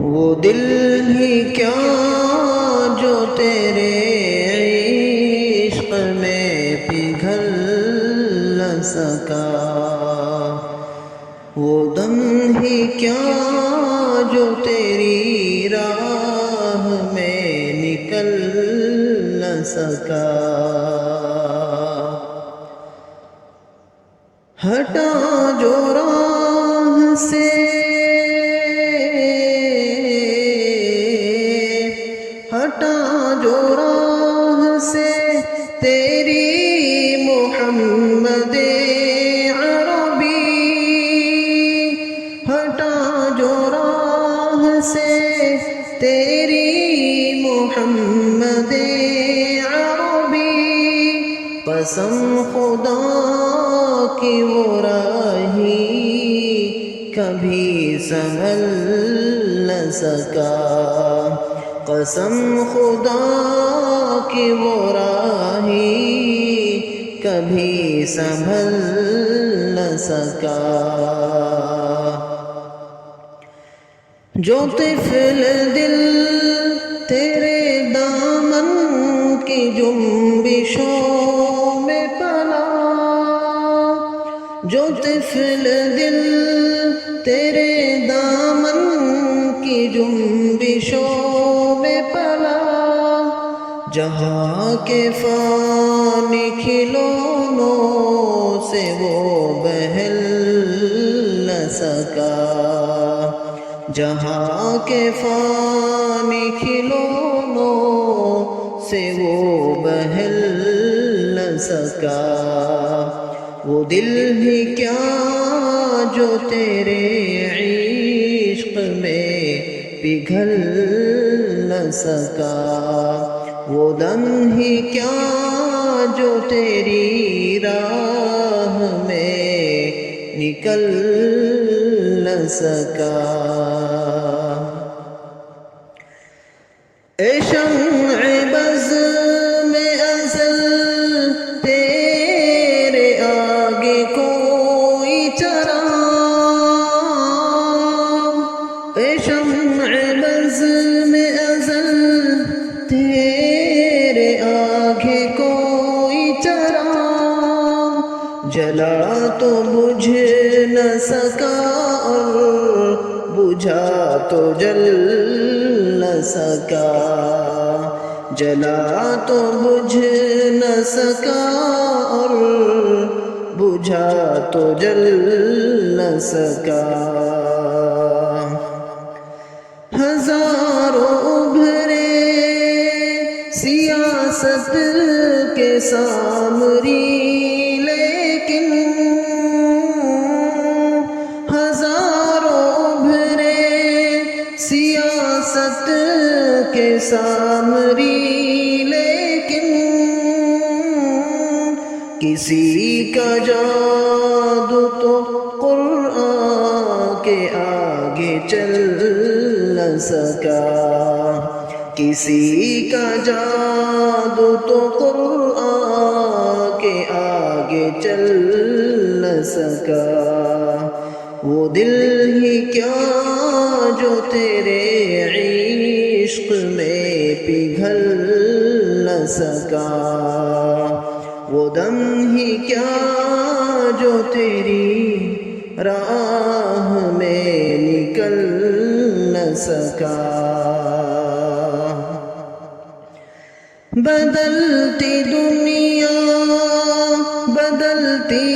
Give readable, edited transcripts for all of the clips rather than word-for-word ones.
وہ دل ہی کیا جو تیرے عشق میں پگھل نہ سکا، وہ دم ہی کیا جو تیری راہ میں نکل نہ سکا۔ ہٹا جو راہ سے تیری محمد عربی، ہٹا جو راہ سے تیری محمد عربی، قسم خدا کی وہ راہی کبھی سنبھل نہ سکا، قسم خدا کی وہ راہی کبھی سنبھل نہ سکا۔ جو طفل دل تیرے دامن کی جنبشوں میں پلا، جو طفل دل تیرے دامن کی جنبشوں میں پلا، جہاں کے فانی کھلونوں سے وہ بہل نہ سکا، جہاں کے فانی کھلونوں سے وہ بہل نہ سکا۔ وہ دل ہی کیا جو تیرے عشق میں پگھل نہ سکا، وہ دم ہی کیا جو تیری راہ میں نکل نہ سکا۔ اے شمع بز میں ازل تیرے آگے کوئی چراغ، اے شمع بز میں ازل تیرے آگے کوئی چراغ، جلا تو بجھ نہ سکا اور بجھا تو جل نہ سکا، جلا تو بجھ نہ سکا اور بجھا تو جل نہ سکا۔ ہزاروں ابھرے سیاست کے سامری، لیکن ہزاروں ابھرے سیاست کے سامری، لیکن کسی کا جادو تو قرآن کے آگے چل نہ سکا، کسی کا جادو تو قرآن کے آگے چل نہ سکا۔ وہ دل ہی کیا جو تیرے عشق میں پگھل نہ سکا، وہ دم ہی کیا جو تیری راہ میں نکل نہ سکا۔ بدلتی دنیا بدلتی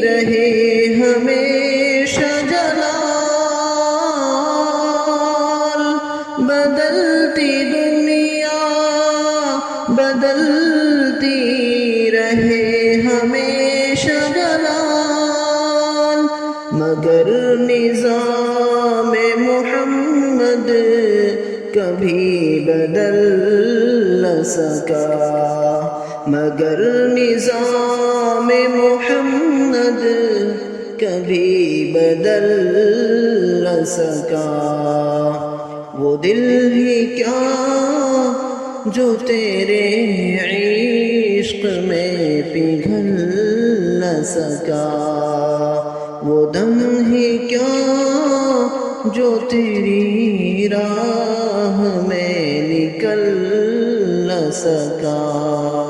رہے ہمیشہ جلال، بدلتی دنیا بدلتی رہے ہمیشہ جلال، مگر نظام محمد کبھی بدل نہ سکا، مگر نظام محمد کبھی بدل نہ سکا۔ وہ دل ہی کیا جو تیرے عشق میں پگھل نہ سکا، وہ دم ہی کیا جو تیری راہ میں نکل نہ سکا۔